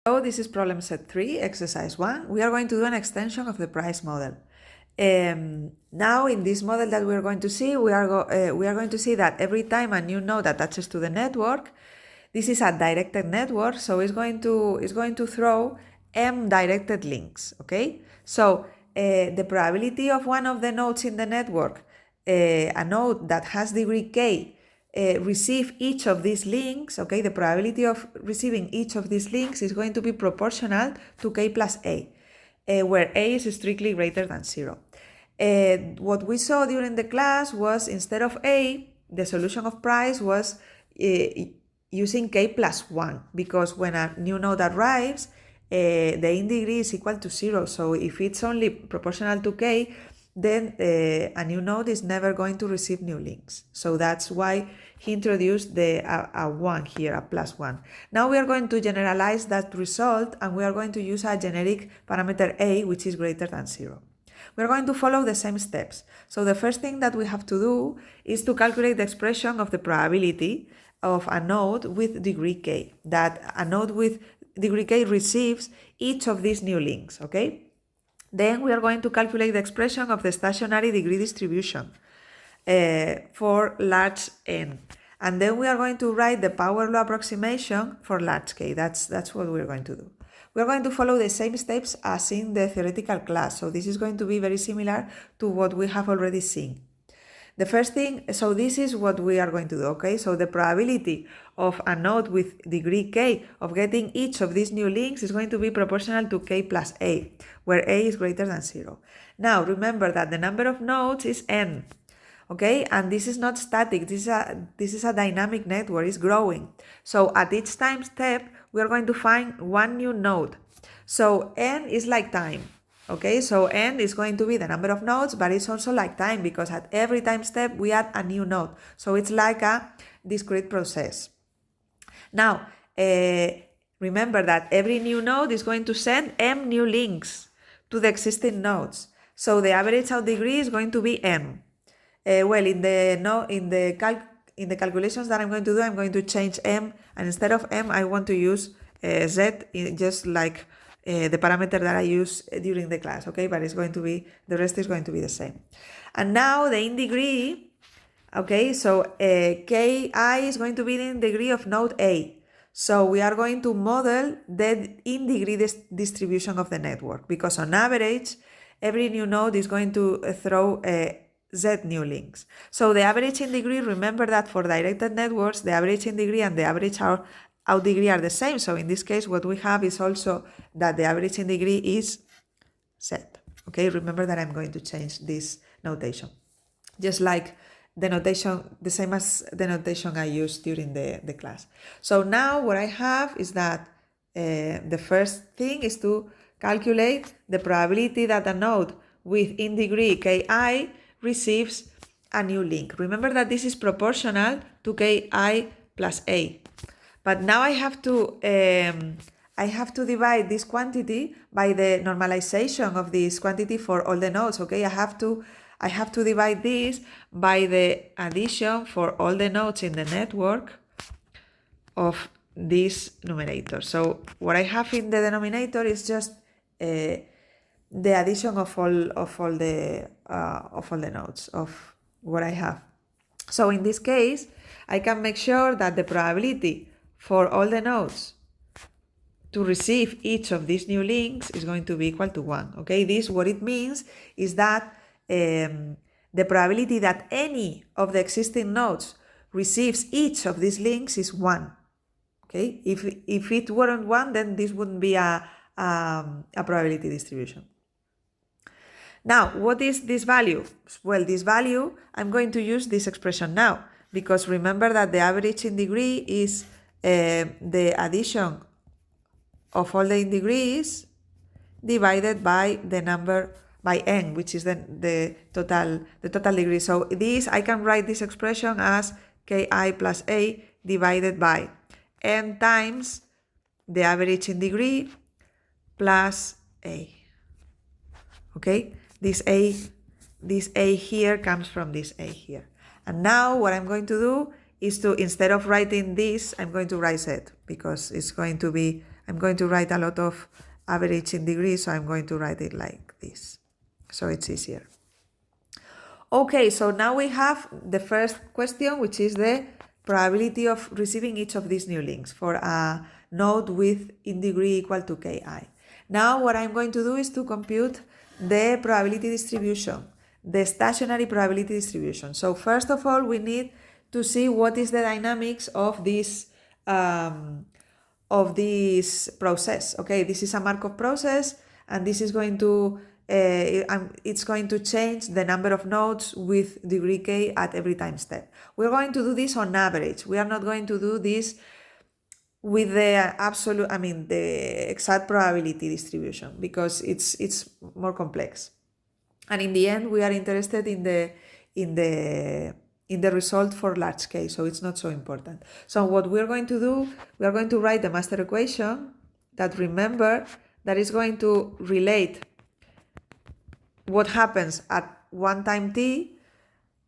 So this is problem set 3, exercise 1. We are going to do an extension of the price model. Now in this model that we are going to see, we are going to see that every time a new node attaches to the network, this is a directed network, so it's going to throw m directed links. Okay, so the probability of one of the nodes in the network, a node that has degree k, receive each of these links, okay, the probability of receiving each of these links is going to be proportional to k plus a, where a is strictly greater than 0. What we saw during the class was, instead of a, the solution of price was using k plus 1, because when a new node arrives, the in degree is equal to 0. So if it's only proportional to k, then a new node is never going to receive new links. So that's why he introduced a 1 here, a plus 1. Now we are going to generalize that result, and we are going to use a generic parameter a, which is greater than 0. We're going to follow the same steps. So the first thing that we have to do is to calculate the expression of the probability of a node with degree k, that a node with degree k receives each of these new links, okay? Then we are going to calculate the expression of the stationary degree distribution for large n. And then we are going to write the power law approximation for large k. That's what we're going to do. We're going to follow the same steps as in the theoretical class. So this is going to be very similar to what we have already seen. The first thing, so this is what we are going to do, okay? So the probability of a node with degree k of getting each of these new links is going to be proportional to k plus a, where a is greater than 0. Now, remember that the number of nodes is n, okay? And this is not static, this is a dynamic network, it's growing. So at each time step, we are going to find one new node. So n is like time. Okay, so n is going to be the number of nodes, but it's also like time, because at every time step we add a new node. So it's like a discrete process. Now, remember that every new node is going to send m new links to the existing nodes. So the average out degree is going to be m. Well, in the calculations that I'm going to do, I'm going to change m, and instead of m, I want to use z, just like the parameter that I use during the class, okay? But it's going to be, the rest is going to be the same. And now the in degree, okay, so ki is going to be the in degree of node A. So we are going to model the in degree distribution of the network, because on average, every new node is going to throw z new links. So the average in degree, remember that for directed networks, the average in degree and the average out degree are the same. So in this case, what we have is also that the average in degree is z. Okay, remember that I'm going to change this notation, just like the notation, the same as the notation I used during the class. So now what I have is that the first thing is to calculate the probability that a node with in degree ki receives a new link. Remember that this is proportional to ki plus a. But now I have to divide this quantity by the normalization of this quantity for all the nodes. Okay, I have to divide this by the addition for all the nodes in the network of this numerator. So what I have in the denominator is just the addition of all the nodes of what I have. So in this case, I can make sure that the probability for all the nodes to receive each of these new links is going to be equal to 1. Okay, this, what it means is that the probability that any of the existing nodes receives each of these links is 1. Okay, if it weren't 1, then this wouldn't be a probability distribution. Now, what is this value? Well, this value, I'm going to use this expression now, because remember that the average in degree is the addition of all the in degrees divided by the number by n, which is the total degree. So this, I can write this expression as ki plus a divided by n times the average in degree plus a. Okay, this a here comes from this a here. And now what I'm going to do is to, instead of writing this, I'm going to write z, because it's going to be I'm going to write a lot of average in degrees, so I'm going to write it like this, so it's easier. Okay, so now we have the first question, which is the probability of receiving each of these new links for a node with in degree equal to ki. Now what I'm going to do is to compute the probability distribution, the stationary probability distribution. So first of all, we need to see what is the dynamics of this process. Okay, this is a Markov process, and this is going to it's going to change the number of nodes with degree k at every time step. We're going to do this on average. We are not going to do this with the absolute, the exact probability distribution, because it's more complex. And in the end, we are interested in the result for large k, so it's not so important. So what we're going to do, we are going to write the master equation that, remember, that is going to relate what happens at one time t,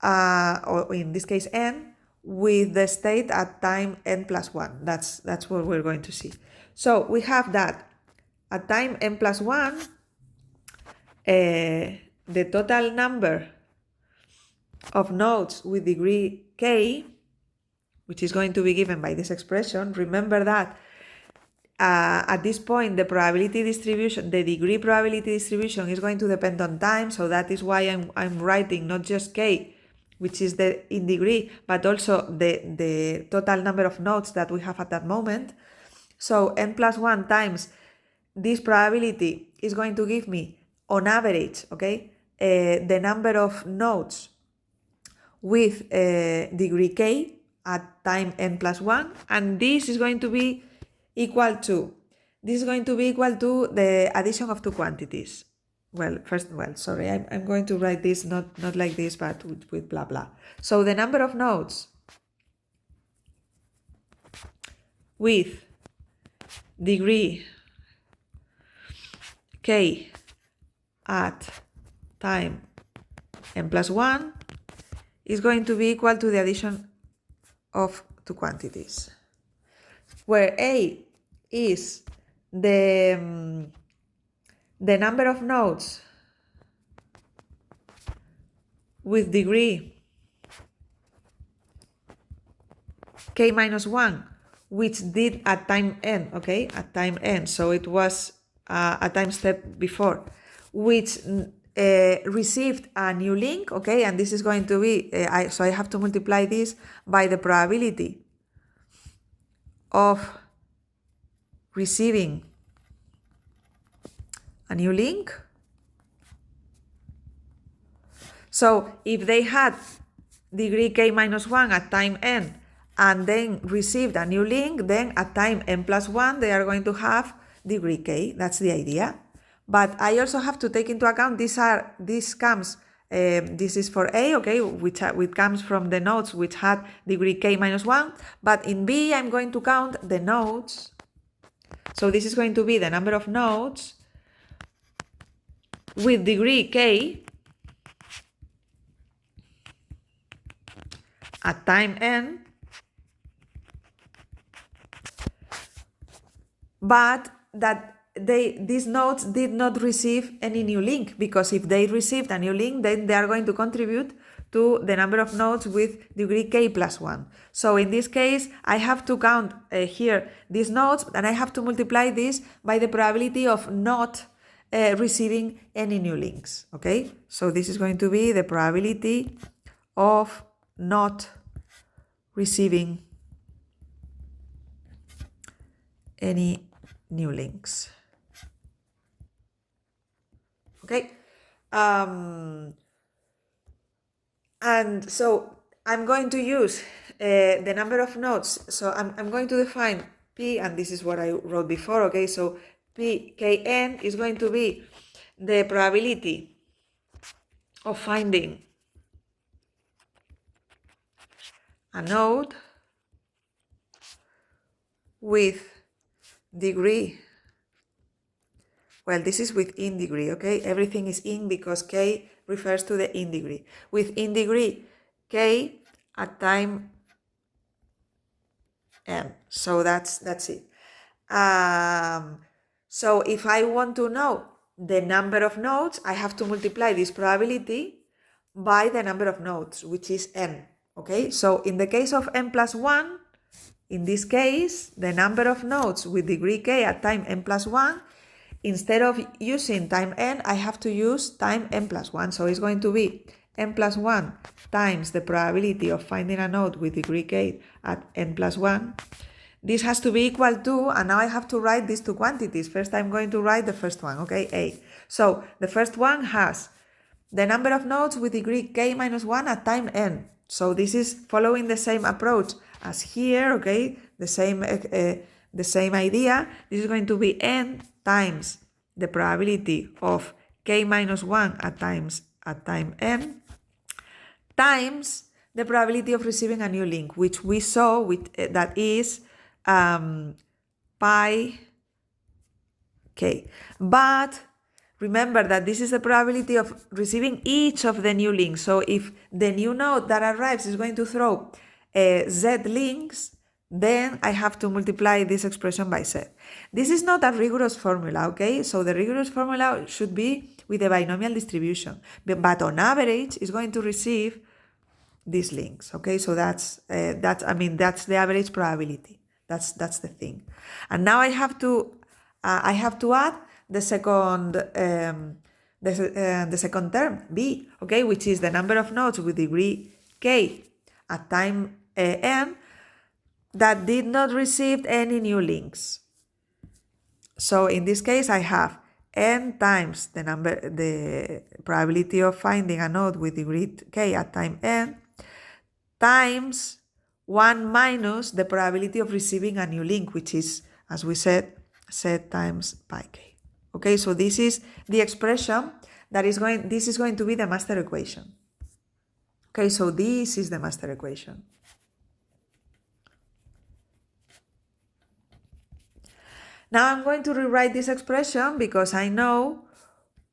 or in this case n, with the state at time n plus 1. That's what we're going to see. So we have that at time n plus 1, the total number of nodes with degree k, which is going to be given by this expression. Remember that at this point, the probability distribution, the degree probability distribution, is going to depend on time. So that is why I'm writing not just k, which is the in degree, but also the total number of nodes that we have at that moment. So n plus 1 times this probability is going to give me, on average, okay, the number of nodes with degree k at time n plus 1, and this is going to be equal to the addition of two quantities. I'm going to write this not like this, but with blah blah. So the number of nodes with degree k at time n plus 1 is going to be equal to the addition of two quantities, where A is the number of nodes with degree k minus 1, which did at time n, okay, at time n, so it was a time step before, which received a new link, okay, and this is going to be, so I have to multiply this by the probability of receiving a new link. So if they had degree k minus 1 at time n and then received a new link, then at time n plus 1 they are going to have degree k. That's the idea. But I also have to take into account this is for A, okay, which comes from the nodes which had degree k minus 1, but in B I'm going to count the nodes. So this is going to be the number of nodes with degree k at time n, but that these nodes did not receive any new link, because if they received a new link, then they are going to contribute to the number of nodes with degree k plus 1. So in this case, I have to count here these nodes, and I have to multiply this by the probability of not receiving any new links, okay? So this is going to be the probability of not receiving any new links. Okay, and so I'm going to use the number of nodes. So I'm going to define P, and this is what I wrote before, okay? So Pkn is going to be the probability of finding a node with degree, well, this is with in degree, okay? Everything is in because k refers to the in degree. With in degree k at time n. So that's it. So if I want to know the number of nodes, I have to multiply this probability by the number of nodes, which is n. Okay, so in the case of n plus 1, in this case, the number of nodes with degree k at time n plus 1, instead of using time n, I have to use time n plus 1. So it's going to be n plus 1 times the probability of finding a node with degree k at n plus 1. This has to be equal to, and now I have to write these two quantities. First, I'm going to write the first one, okay, A. So the first one has the number of nodes with degree k minus 1 at time n. So this is following the same approach as here, okay, the same idea. This is going to be n times the probability of k minus 1 at time n times the probability of receiving a new link, which we saw that is pi k. But remember that this is the probability of receiving each of the new links. So if the new node that arrives is going to throw z links, then I have to multiply this expression by z. This is not a rigorous formula, okay? So the rigorous formula should be with a binomial distribution, but on average is going to receive these links, okay? So that's the average probability. That's the thing. And now I have to add the second term, b, okay, which is the number of nodes with degree k at time n that did not receive any new links. So in this case, I have n times the probability of finding a node with degree k at time n times 1 minus the probability of receiving a new link, which is, as we said, z times pi k. Okay, so this is the expression this is going to be the master equation. Okay, so this is the master equation. Now I'm going to rewrite this expression because I know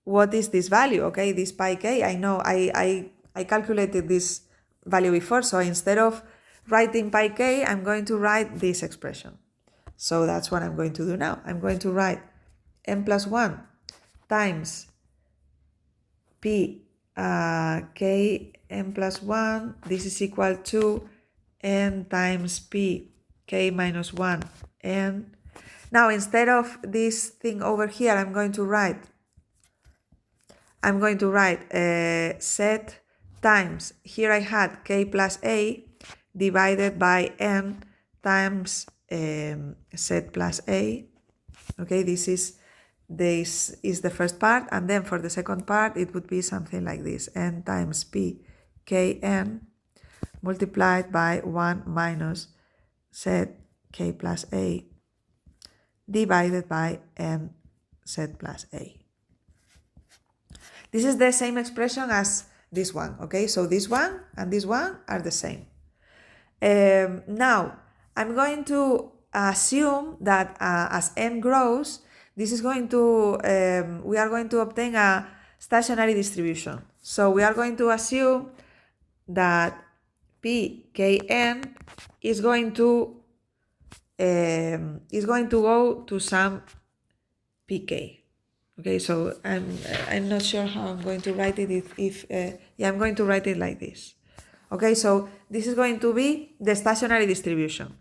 what is this value, okay, this pi k. I know I calculated this value before, so instead of writing pi k, I'm going to write this expression. So that's what I'm going to do now. I'm going to write n plus 1 times p k n plus 1. This is equal to n times p k minus 1 n. Now instead of this thing over here, I'm going to write z times, here I had k plus a divided by n times z plus a. Okay, this is the first part, and then for the second part it would be something like this: n times p k n multiplied by 1 minus z k plus a divided by n z plus a. This is the same expression as this one, okay? So this one and this one are the same. Now, I'm going to assume that as n grows, this is going to, we are going to obtain a stationary distribution. So we are going to assume that pkn is going to go to some pk. Okay, so I'm not sure how I'm going to write it. I'm going to write it like this. Okay, so this is going to be the stationary distribution.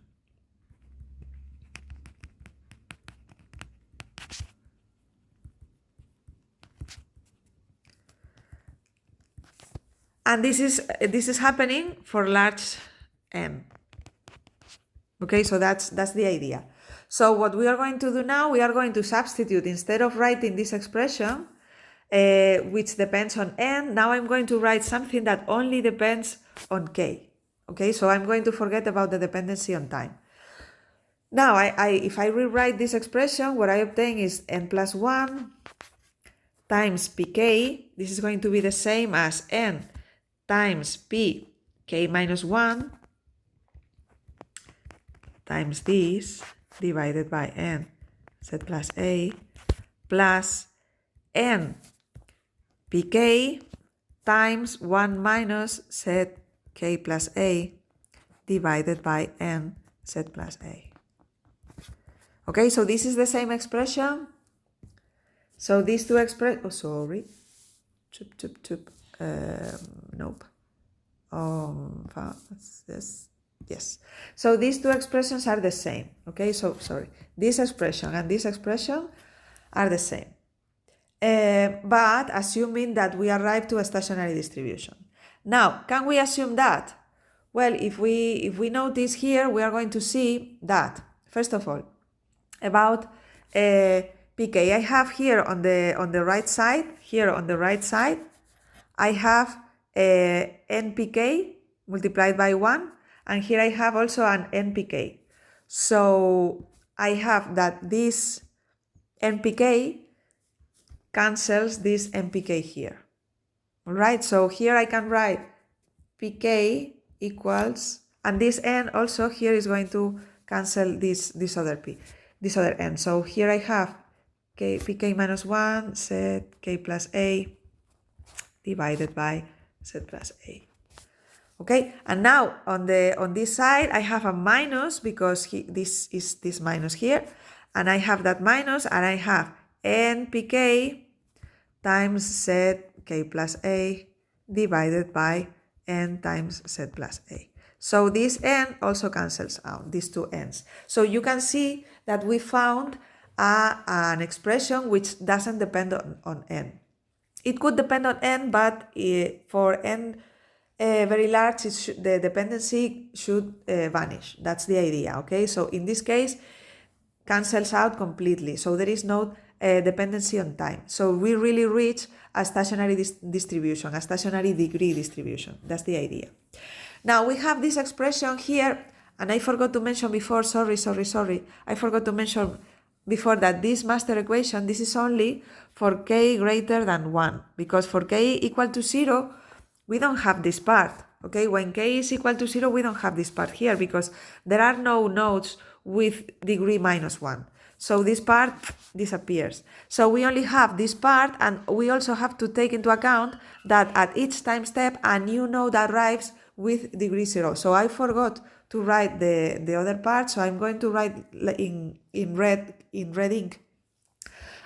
And this is happening for large n. Okay, so that's the idea. So what we are going to do now, we are going to substitute, instead of writing this expression, which depends on n, now I'm going to write something that only depends on k. Okay, so I'm going to forget about the dependency on time. Now, if I rewrite this expression, what I obtain is n plus 1 times pk. This is going to be the same as n times p k minus 1 times this divided by n z plus a plus n pk times 1 minus z k plus a divided by n z plus a. Okay, so this is the same expression. So these two expressions, oh, sorry, nope. Yes. So these two expressions are the same. Okay, so sorry, this expression and this expression are the same. But assuming that we arrive to a stationary distribution. Now, can we assume that? Well, if we notice here, we are going to see that, first of all, about pk. I have here on the right side, I have npk multiplied by 1, and here I have also an npk. So I have that this npk cancels this npk here. All right, so here I can write pk equals, and this n also here is going to cancel this other n. So here I have pk minus 1 set k plus a divided by z plus a. Okay, and now on this side I have a minus because this is this minus here, and I have that minus, and I have npk times z k plus a divided by n times z plus a. So this n also cancels out, these two n's. So you can see that we found an expression which doesn't depend on n. It could depend on n, but for n very large, the dependency should vanish. That's the idea, okay? So in this case, cancels out completely. So there is no dependency on time. So we really reach a stationary distribution, a stationary degree distribution. That's the idea. Now we have this expression here, and I forgot to mention before, sorry. I forgot to mention before that this master equation, this is only for k greater than 1, because for k equal to 0, we don't have this part, okay? When k is equal to 0, we don't have this part here because there are no nodes with degree minus 1. So this part disappears. So we only have this part, and we also have to take into account that at each time step, a new node arrives with degree 0. So I forgot to write the other part, so I'm going to write in red ink.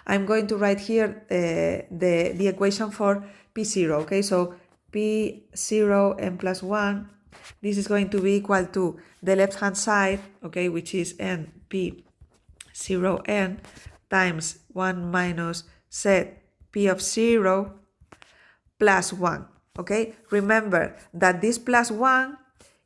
I'm going to write here the equation for P0, okay? So P0 n plus 1, this is going to be equal to the left-hand side, okay, which is n P0n times 1 minus z P of 0 plus 1, okay? Remember that this plus 1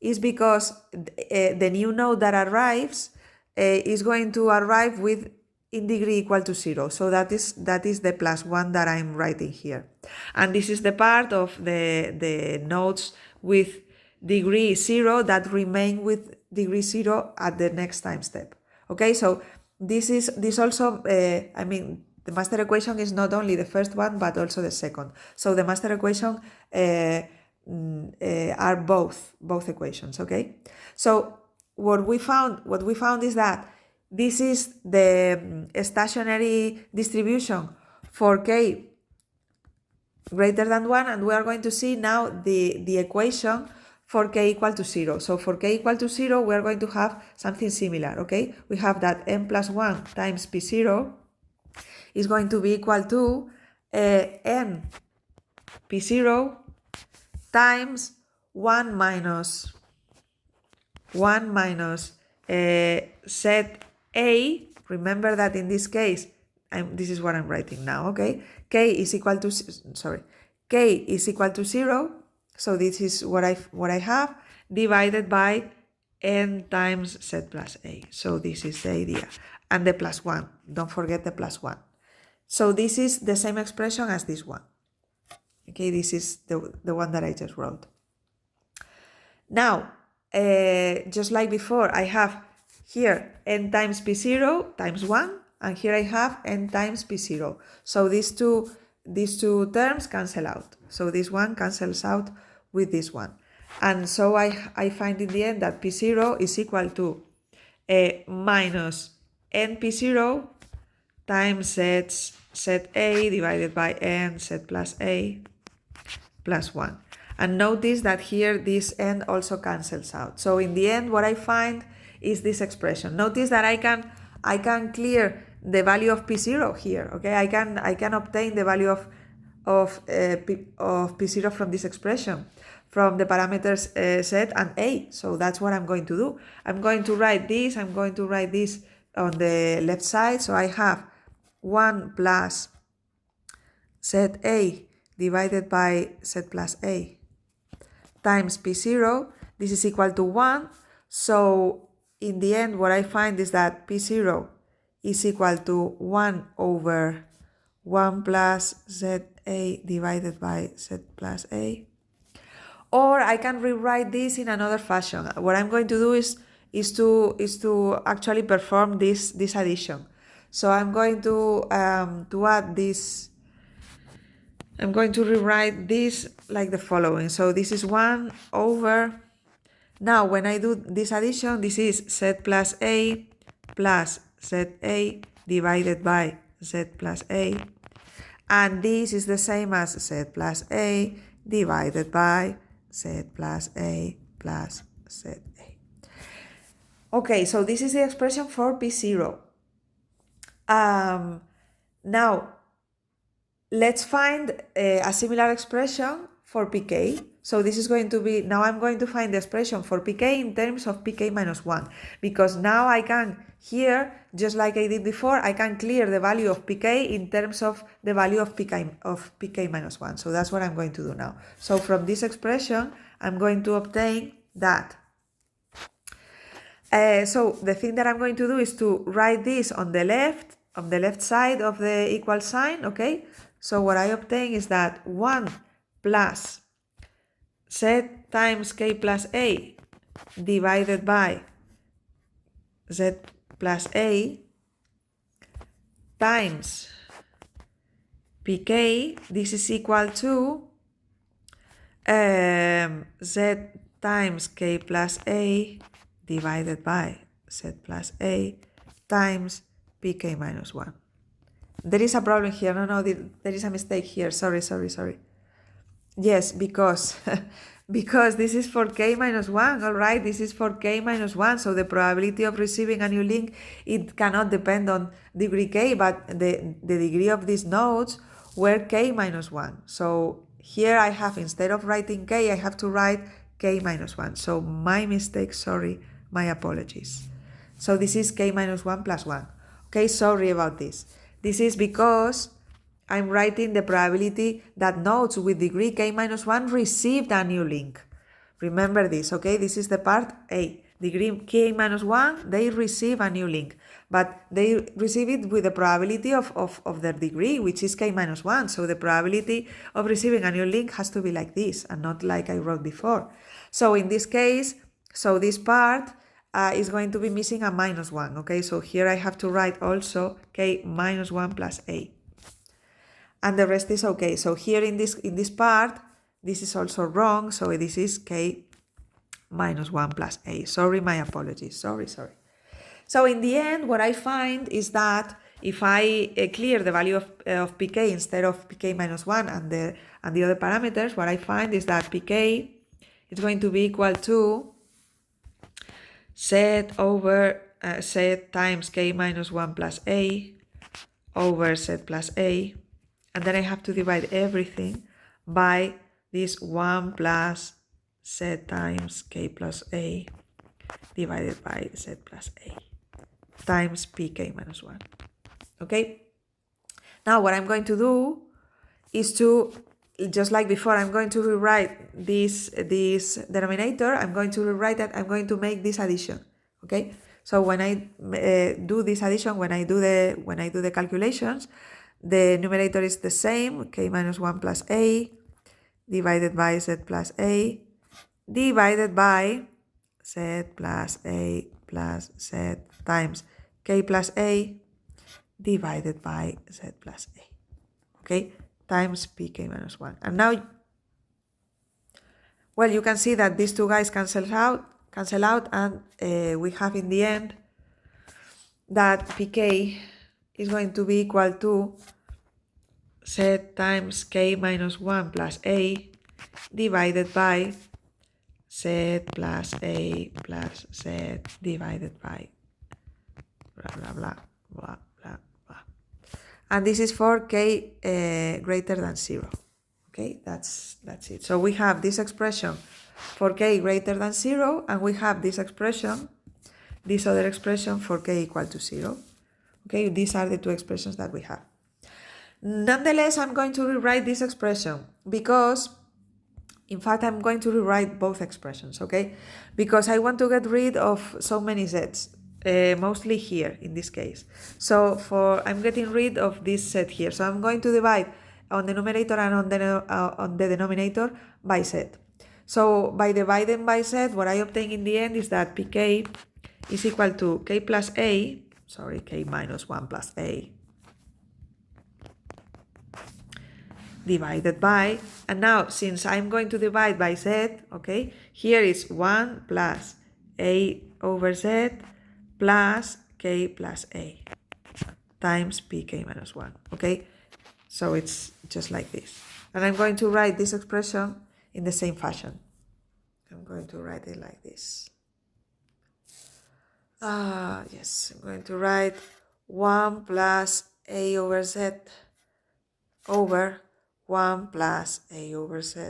is because the new node that arrives is going to arrive with in degree equal to 0. So that is the plus 1 that I'm writing here. And this is the part of the nodes with degree 0 that remain with degree 0 at the next time step. Okay, so this also, the master equation is not only the first one, but also the second. So the master equation are both equations, okay? So what we found is that this is the stationary distribution for k greater than 1, and we are going to see now the equation for k equal to 0. So for k equal to 0, we are going to have something similar, okay? We have that n plus 1 times p0 is going to be equal to n p0 times 1 minus set a. Remember that in this case, this is what I'm writing now, okay? K is equal to 0, so this is what I have, divided by n times z plus a. So this is the idea. And the plus 1, don't forget the plus 1. So this is the same expression as this one. Okay, this is the one that I just wrote. Now, just like before, I have here n times p0 times 1, and here I have n times p0. So these two terms cancel out. So this one cancels out with this one. And so I find in the end that p0 is equal to minus n p0 times z a divided by n z plus a plus 1. And notice that here this n also cancels out. So in the end, what I find is this expression. Notice that I can I can clear the value of P0 here, okay? I can obtain the value of P0 from this expression, from the parameters Z and A. So that's what I'm going to do. I'm going to write this on the left side. So I have 1 plus ZA divided by Z plus A times P0. This is equal to 1. So in the end, what I find is that P0 is equal to 1 over 1 plus ZA divided by Z plus A. Or I can rewrite this in another fashion. What I'm going to do is to actually perform this addition. So I'm going to add this. I'm going to rewrite this like the following. So this is 1 over. Now when I do this addition, this is Z plus A plus ZA divided by Z plus A. And this is the same as Z plus A divided by Z plus A plus ZA. Okay, so this is the expression for P0. Now, let's find a similar expression for pk. So this is going to be, now I'm going to find the expression for pk in terms of pk minus 1. Because now I can, here, just like I did before, I can clear the value of pk in terms of the value of pk minus 1. So that's what I'm going to do now. So from this expression, I'm going to obtain that. So the thing that I'm going to do is to write this on the left side of the equal sign, okay? So what I obtain is that 1 plus Z times K plus A divided by Z plus A times pk, this is equal to Z times K plus A divided by Z plus A times pk minus 1. There is a problem here. No, there is a mistake here. Sorry. Yes, because because this is for k minus 1, all right? This is for k minus 1, so the probability of receiving a new link, it cannot depend on degree k, but the degree of these nodes were k minus 1. So here I have, instead of writing k, I have to write k minus 1. So my mistake, sorry, my apologies. So this is k minus 1 plus 1. Okay, sorry about this. This is because I'm writing the probability that nodes with degree k minus 1 received a new link. Remember this, okay? This is the part A. Degree k minus 1, they receive a new link. But they receive it with the probability of their degree, which is k minus 1. So the probability of receiving a new link has to be like this and not like I wrote before. So in this case, so this part is going to be missing a minus 1, okay? So here I have to write also k minus 1 plus A. And the rest is okay. So here in this part, this is also wrong. So this is k minus 1 plus A. Sorry, my apologies. Sorry. So in the end, what I find is that if I clear the value of pk instead of pk minus 1 and the other parameters, what I find is that pk is going to be equal to Z over Z times k minus 1 plus A over Z plus A. And then I have to divide everything by this 1 plus Z times K plus A divided by Z plus A times pk minus 1. Okay? Now what I'm going to do is to, just like before, I'm going to rewrite this denominator. I'm going to rewrite that. I'm going to make this addition. Okay? So when I do this addition, when I do the calculations, the numerator is the same, k minus 1 plus A divided by Z plus A divided by Z plus A plus Z times k plus A divided by Z plus A, okay, times pk minus 1. And now, well, you can see that these two guys cancel out, and we have in the end that pk is going to be equal to Z times k minus 1 plus A divided by Z plus A plus Z divided by blah, blah, blah, blah, blah, blah. And this is for k greater than 0. Okay, that's it. So we have this expression for k greater than 0, and we have this expression, this other expression for k equal to 0. Okay, these are the two expressions that we have. Nonetheless, I'm going to rewrite this expression because, in fact, I'm going to rewrite both expressions, okay? Because I want to get rid of so many z's, mostly here in this case. So I'm getting rid of this set here. So I'm going to divide on the numerator and on the denominator by z. So by dividing by z, what I obtain in the end is that pk is equal to k plus a, sorry, k minus 1 plus a, divided by, and now since I'm going to divide by z, okay, here is 1 plus a over z plus k plus a times pk minus 1, okay? So it's just like this. And I'm going to write this expression in the same fashion. I'm going to write it like this. Yes, I'm going to write 1 plus a over z over 1 plus a over z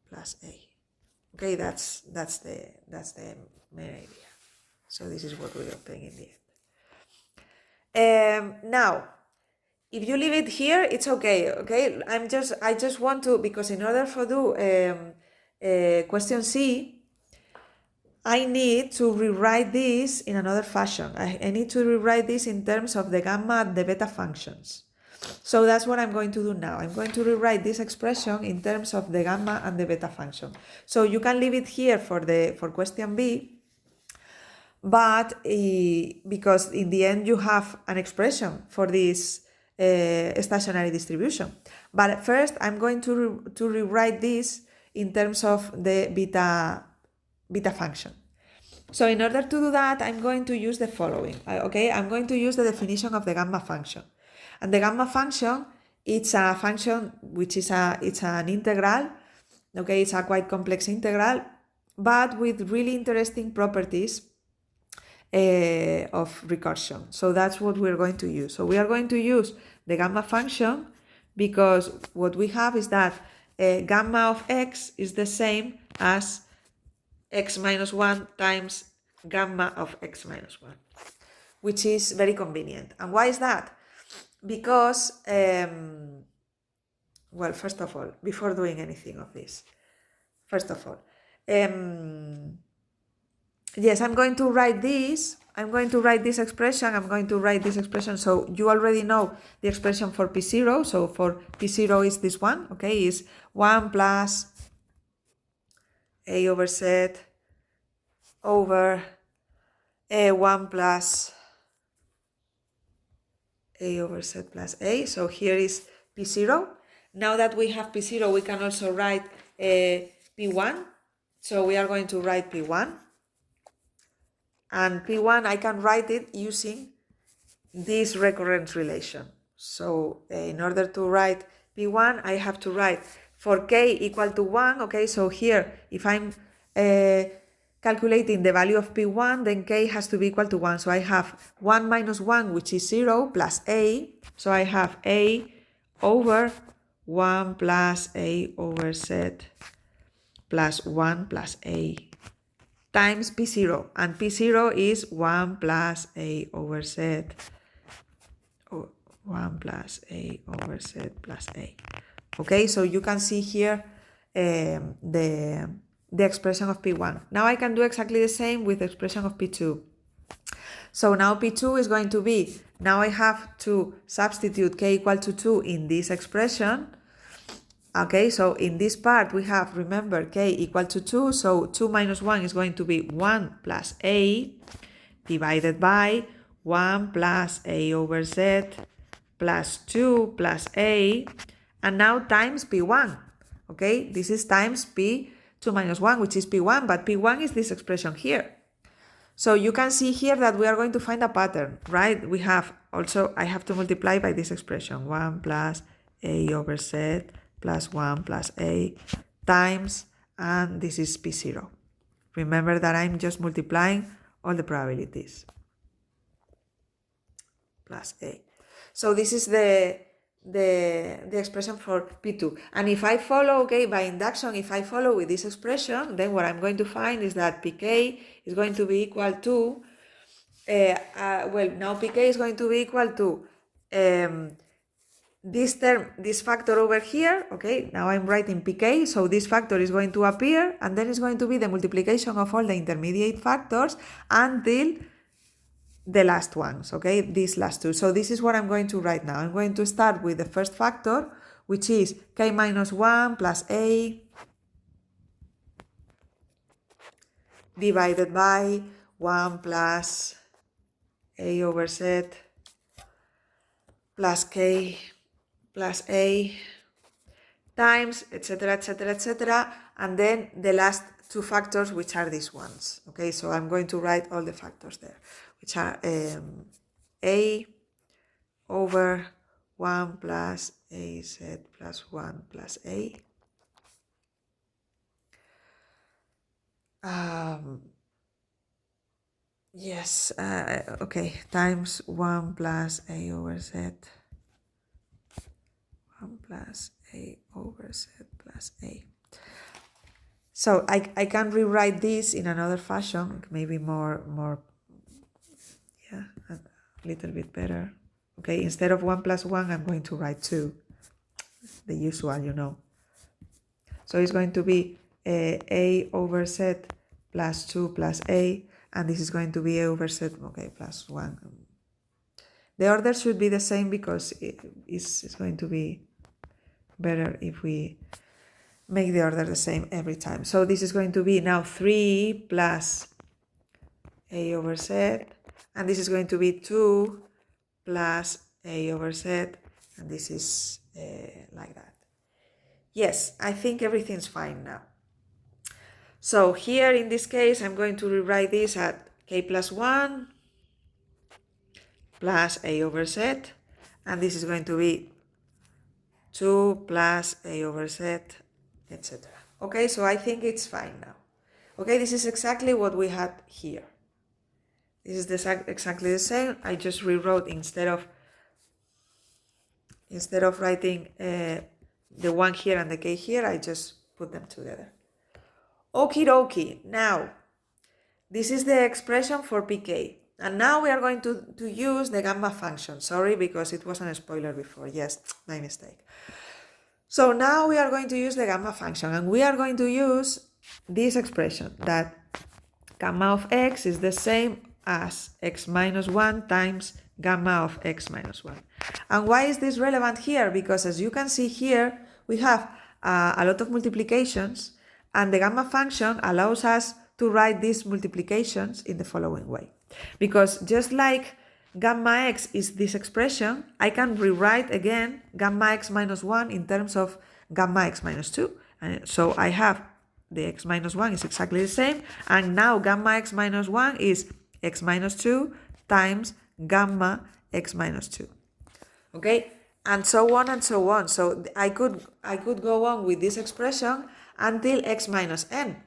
plus a. Okay, that's the main idea. So this is what we obtain in the end. Now, if you leave it here, it's okay. Okay, I just want to, because in order for do question C, I need to rewrite this in another fashion. I need to rewrite this in terms of the gamma and the beta functions. So that's what I'm going to do now. I'm going to rewrite this expression in terms of the gamma and the beta function. So you can leave it here for question B, but because in the end you have an expression for this stationary distribution. But first I'm going to rewrite this in terms of the beta function. So in order to do that, I'm going to use the following. Okay, I'm going to use the definition of the gamma function. And the gamma function, it's a function which is it's an integral. Okay, it's a quite complex integral, but with really interesting properties of recursion. So that's what we're going to use. So we are going to use the gamma function because what we have is that gamma of x is the same as x minus 1 times gamma of x minus 1, which is very convenient. And why is that? Because, well, first of all, before doing anything of this, first of all, yes, I'm going to write this. I'm going to write this expression. I'm going to write this expression. So you already know the expression for P0. So for P0 is this one, okay, is 1 plus a over z over 1 plus a over z plus a. So here is P0. Now that we have P0, we can also write P1. So we are going to write P1. And P1, I can write it using this recurrence relation. So in order to write P1, I have to write for k equal to 1. Okay, so here, if I'm calculating the value of P1, then k has to be equal to 1. So I have 1 minus 1, which is 0, plus a. So I have a over 1 plus a over z plus 1 plus a times P0. And P0 is 1 plus a over z, 1 plus a over z plus a. Okay, so you can see here the expression of P1. Now I can do exactly the same with the expression of P2. So now P2 is going to be, now I have to substitute k equal to 2 in this expression. Okay, so in this part we have, remember, k equal to 2, so 2 minus 1 is going to be 1 plus a divided by 1 plus a over z plus 2 plus a, and now times P1. Okay, this is times P2 minus 1, which is P1, but P1 is this expression here. So you can see here that we are going to find a pattern, right? We have also, I have to multiply by this expression, 1 plus a over z plus 1 plus a times, and this is P0. Remember that I'm just multiplying all the probabilities. plus a. So this is the expression for P2. And if I follow, okay, by induction, if I follow with this expression, then what I'm going to find is that Pk is going to be equal to, well, now Pk is going to be equal to this term, this factor over here, okay, now I'm writing Pk, so this factor is going to appear, and then it's going to be the multiplication of all the intermediate factors until the last ones, okay, these last two. So this is what I'm going to write now. I'm going to start with the first factor, which is k minus 1 plus a divided by 1 plus a over z plus k plus a times, etc., etc., etc., and then the last two factors, which are these ones. Okay, so I'm going to write all the factors there, which are a over 1 plus az plus 1 plus a. Yes, okay, times 1 plus a over z, 1 plus a over z plus a. So I can rewrite this in another fashion, maybe more, yeah, a little bit better. Okay, instead of 1 plus 1, I'm going to write 2, the usual, you know. So it's going to be a over z plus 2 plus a, and this is going to be a over z, okay, plus 1. The order should be the same because it's going to be better if we make the order the same every time. So this is going to be now 3 plus a over z, and this is going to be 2 plus a over z, and this is like that. Yes, I think everything's fine now. So here in this case, I'm going to rewrite this at k plus 1 plus a over z, and this is going to be 2 plus a over z, etc. Okay, so I think it's fine now. Okay, this is exactly what we had here. This is exactly the same. I just rewrote instead of writing the 1 here and the k here, I just put them together. Okie dokie. Now, this is the expression for Pk. And now we are going to use the gamma function. Sorry, because it wasn't a spoiler before. Yes, my mistake. So now we are going to use the gamma function, and we are going to use this expression that gamma of x is the same as x minus 1 times gamma of x minus 1. And why is this relevant here? Because as you can see here, we have a lot of multiplications, and the gamma function allows us to write these multiplications in the following way. Because just like gamma x is this expression, I can rewrite again gamma x minus 1 in terms of gamma x minus 2. And so I have the x minus 1 is exactly the same, and now gamma x minus 1 is x minus 2 times gamma x minus 2. Okay, and so on and so on. So I could go on with this expression until x minus n.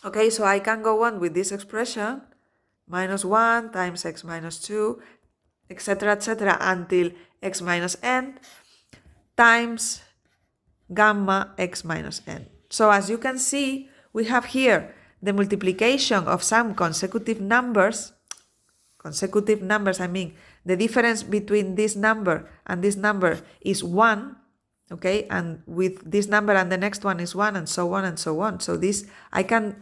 Okay, so I can go on with this expression minus 1 times x minus 2, etc., until x minus n times gamma x minus n. So as you can see, we have here the multiplication of some consecutive numbers, I mean, the difference between this number and this number is 1, okay, and with this number and the next one is 1, and so on and so on. So this, I can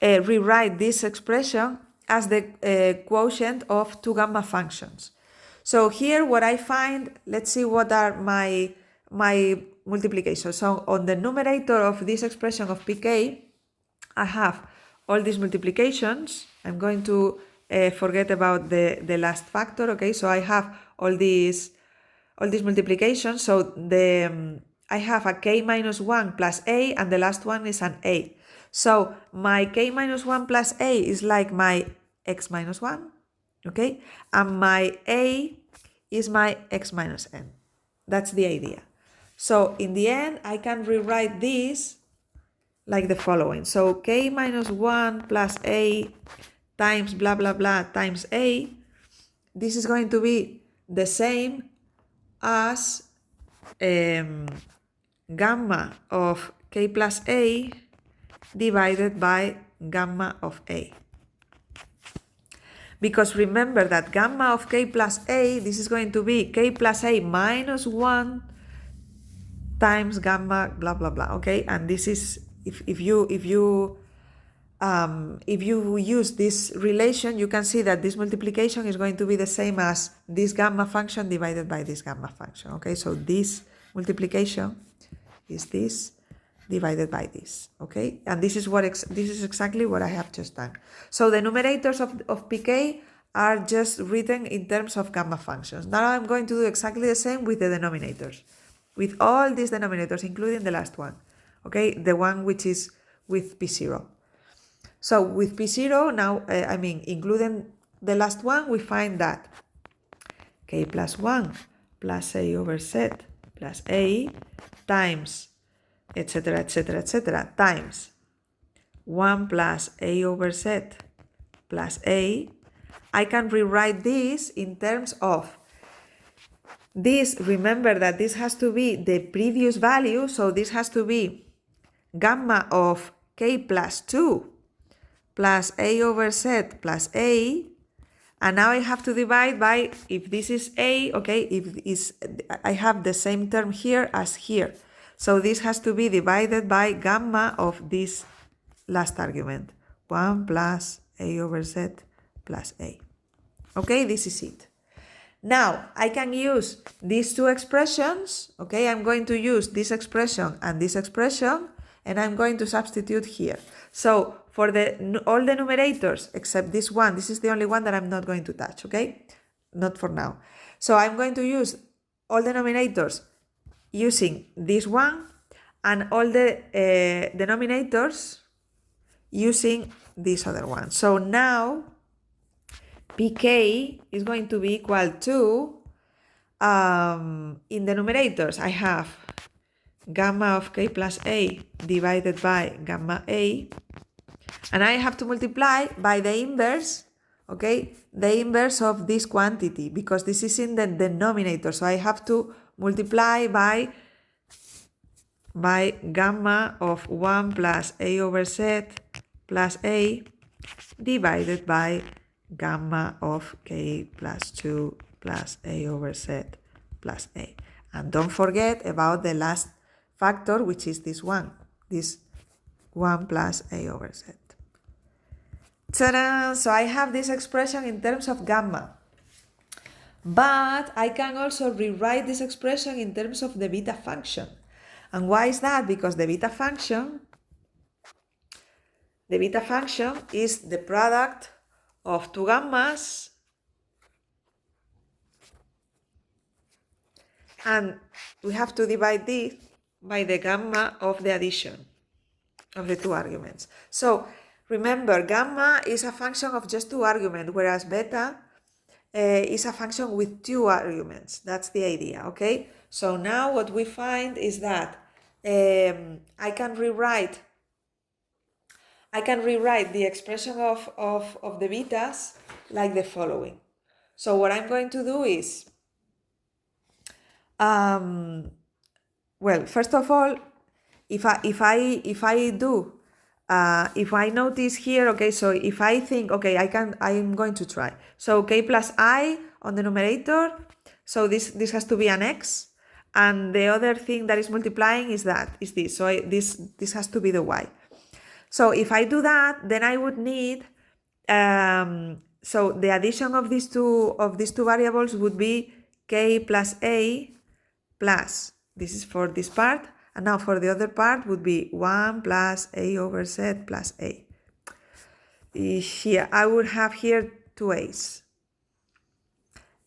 rewrite this expression as the quotient of two gamma functions. So here what I find, let's see what are my multiplications. So on the numerator of this expression of Pk, I have all these multiplications. I'm going to forget about the last factor, okay? So I have all these multiplications. So I have a k minus 1 plus a, and the last one is an a. So my k minus 1 plus a is like my x minus 1, okay? And my a is my x minus n. That's the idea. So in the end, I can rewrite this like the following. So k minus 1 plus a times blah blah blah times a this is going to be the same as gamma of k plus a divided by gamma of a. Because remember that gamma of k plus a, this is going to be k plus a minus 1 times gamma blah blah blah, okay? And this is, if you use this relation, you can see that this multiplication is going to be the same as this gamma function divided by this gamma function, okay? So this multiplication is this divided by this, okay? And this is exactly what I have just done. So the numerators of pk are just written in terms of gamma functions. Now I'm going to do exactly the same with the denominators, with all these denominators, including the last one, okay? The one which is with P0. So with P0 now, including the last one, we find that k plus 1 plus a over z plus a times etc., etc., etc., times 1 plus a over z plus a. I can rewrite this in terms of this. Remember that this has to be the previous value, so this has to be gamma of k plus 2 plus a over z plus a, and now I have to divide by, if this is a, okay, I have the same term here as here. So this has to be divided by gamma of this last argument, 1 plus a over z plus a. Okay, this is it. Now, I can use these two expressions, okay? I'm going to use this expression and this expression, and I'm going to substitute here. So, for all the numerators, except this one, this is the only one that I'm not going to touch, okay? Not for now. So, I'm going to use all the denominators using this one, and all the denominators using this other one. So now pk is going to be equal to, in the numerators I have gamma of k plus a divided by gamma a, and I have to multiply by the inverse, okay, the inverse of this quantity, because this is in the denominator, so I have to multiply by gamma of 1 plus a over z plus a divided by gamma of k plus 2 plus a over z plus a. And don't forget about the last factor, which is this 1 plus a over z. Ta-da! So I have this expression in terms of gamma. But I can also rewrite this expression in terms of the beta function. And why is that? Because the beta function is the product of two gammas and we have to divide this by the gamma of the addition of the two arguments. So remember, gamma is a function of just two arguments, whereas beta is a function with two arguments. That's the idea, okay? So now what we find is that I can rewrite the expression of the betas like the following. So what I'm going to do is, well, first of all, if I notice here, okay, so if I think, okay, I'm going to try. So k plus I on the numerator, so this has to be an x, and the other thing that is multiplying is this. So this has to be the y. So if I do that, then I would need, so the addition of these two variables would be k plus a plus, this is for this part, and now for the other part would be 1 plus a over z plus a. Here, I would have here two a's.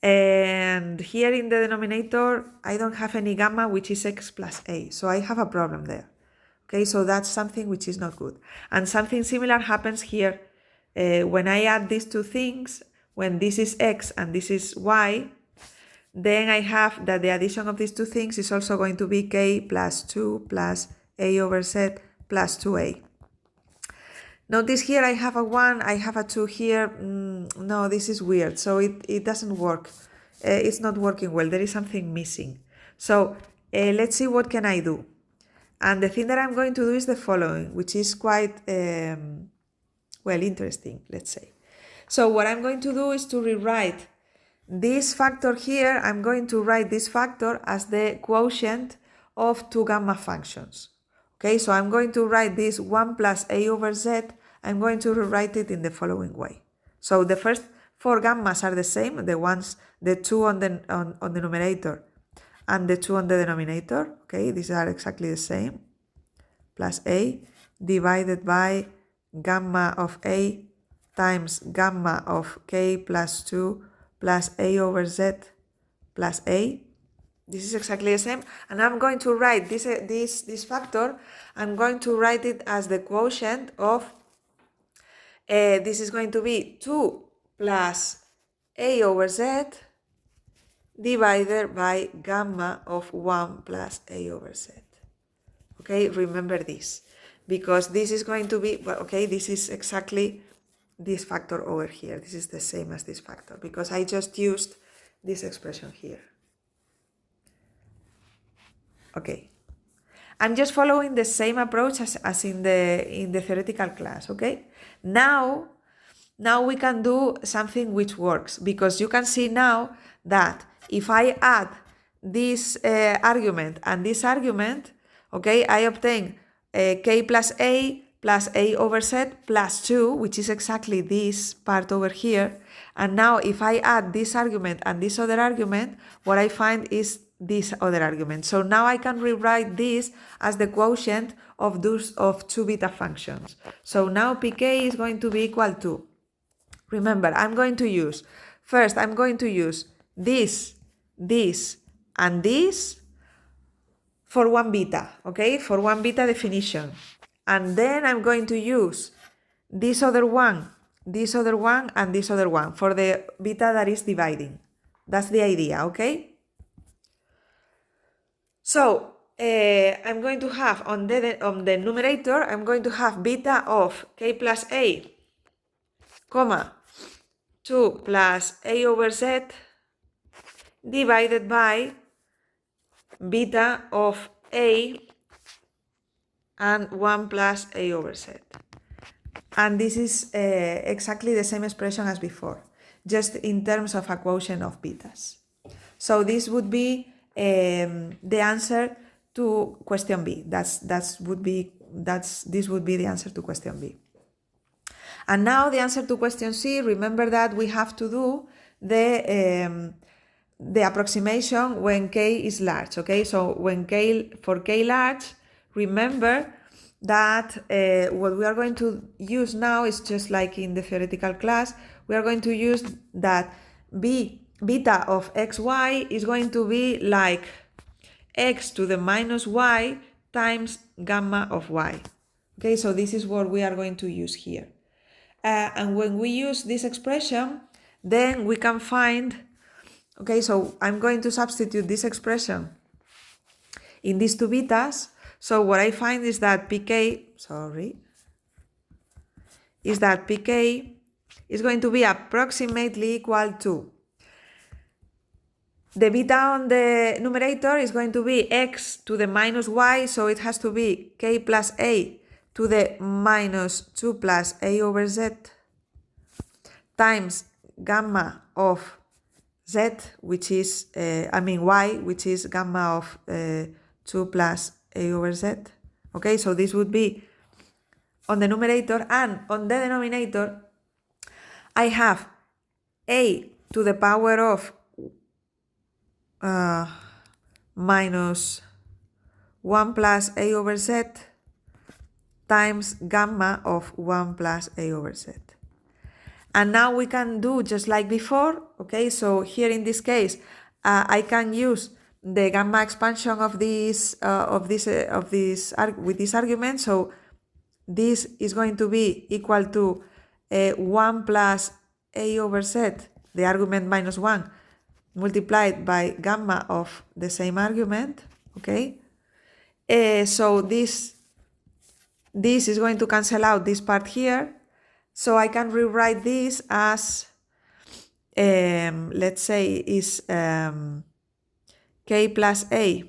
And here in the denominator, I don't have any gamma, which is x plus a. So I have a problem there. Okay, so that's something which is not good. And something similar happens here. When I add these two things, when this is x and this is y, then I have that the addition of these two things is also going to be k plus 2 plus a over z plus 2a. Notice here I have a 1, I have a 2 here. No, this is weird. So it doesn't work. It's not working well. There is something missing. So let's see what can I do. And the thing that I'm going to do is the following, which is quite, well, interesting, let's say. So what I'm going to do is to rewrite this factor here. I'm going to write this factor as the quotient of two gamma functions. Okay, so I'm going to write this 1 plus a over z. I'm going to rewrite it in the following way. So the first four gammas are the same, the two on the numerator and the two on the denominator. Okay, these are exactly the same. Plus a divided by gamma of a times gamma of k plus 2 plus a over z plus a. This is exactly the same, and I'm going to write this factor. I'm going to write it as the quotient of this is going to be 2 plus a over z divided by gamma of 1 plus a over z. Okay, remember this, because this is going to be, well, okay, this is exactly this factor over here. This is the same as this factor, because I just used this expression here. Okay, I'm just following the same approach as in the theoretical class. Okay, now we can do something which works, because you can see now that if I add this argument and this argument, okay, I obtain k plus a over z plus 2, which is exactly this part over here. And now if I add this argument and this other argument, what I find is this other argument. So now I can rewrite this as the quotient of two beta functions. So now pk is going to be equal to, remember, I'm going to use this, and this for 1 beta, okay, for 1 beta definition. And then I'm going to use this other one, and this other one for the beta that is dividing. That's the idea, okay? So I'm going to have on the numerator, I'm going to have beta of k plus a, comma, 2 plus a over z divided by beta of a and 1 plus a over z. And this is exactly the same expression as before, just in terms of a quotient of betas. So this would be the answer to question B. This would be the answer to question B. And now the answer to question C, remember that we have to do the approximation when k is large, okay? So for k large, remember that what we are going to use now is just like in the theoretical class. We are going to use that beta of xy is going to be like x to the minus y times gamma of y. Okay, so this is what we are going to use here. And when we use this expression, then we can find, okay, so I'm going to substitute this expression in these two betas. So what I find is that pk is going to be approximately equal to the beta on the numerator is going to be x to the minus y, so it has to be k plus a to the minus 2 plus a over z times gamma of z, which is, y, which is gamma of 2 plus a over z. Okay, so this would be on the numerator, and on the denominator I have a to the power of minus 1 plus a over z times gamma of 1 plus a over z. And now we can do just like before, okay? So here in this case, I can use the gamma expansion of this with this argument. So this is going to be equal to 1 plus a over z, the argument minus 1, multiplied by gamma of the same argument, okay? So this this is going to cancel out this part here. So I can rewrite this as, let's say, is k plus a.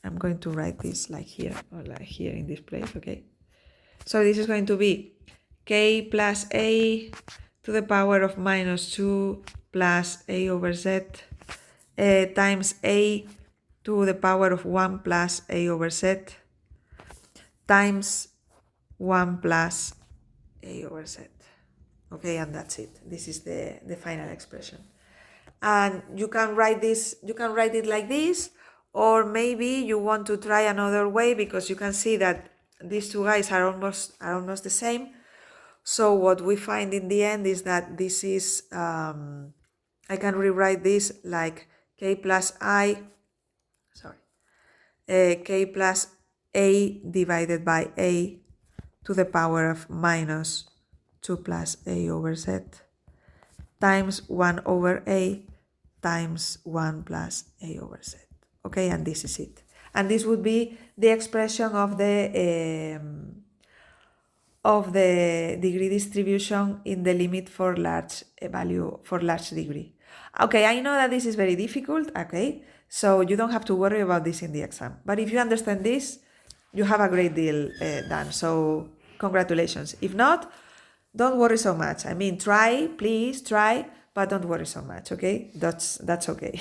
I'm going to write this like here, or like here in this place, okay? So this is going to be k plus a to the power of minus 2 plus a over z times a to the power of 1 plus a over z times 1 plus a over z. Okay, and that's it. This is the final expression. And you can write it like this, or maybe you want to try another way, because you can see that these two guys are almost the same. So what we find in the end is that this is, I can rewrite this like k plus a divided by a to the power of minus 2 plus a over z times 1 over a times 1 plus a over z. Okay, and this is it. And this would be the expression of the degree distribution in the limit for large value, for large degree. Okay, I know that this is very difficult, okay, so you don't have to worry about this in the exam. But if you understand this, you have a great deal done, so congratulations. If not, don't worry so much. I mean, try, please try, but don't worry so much, okay? That's okay.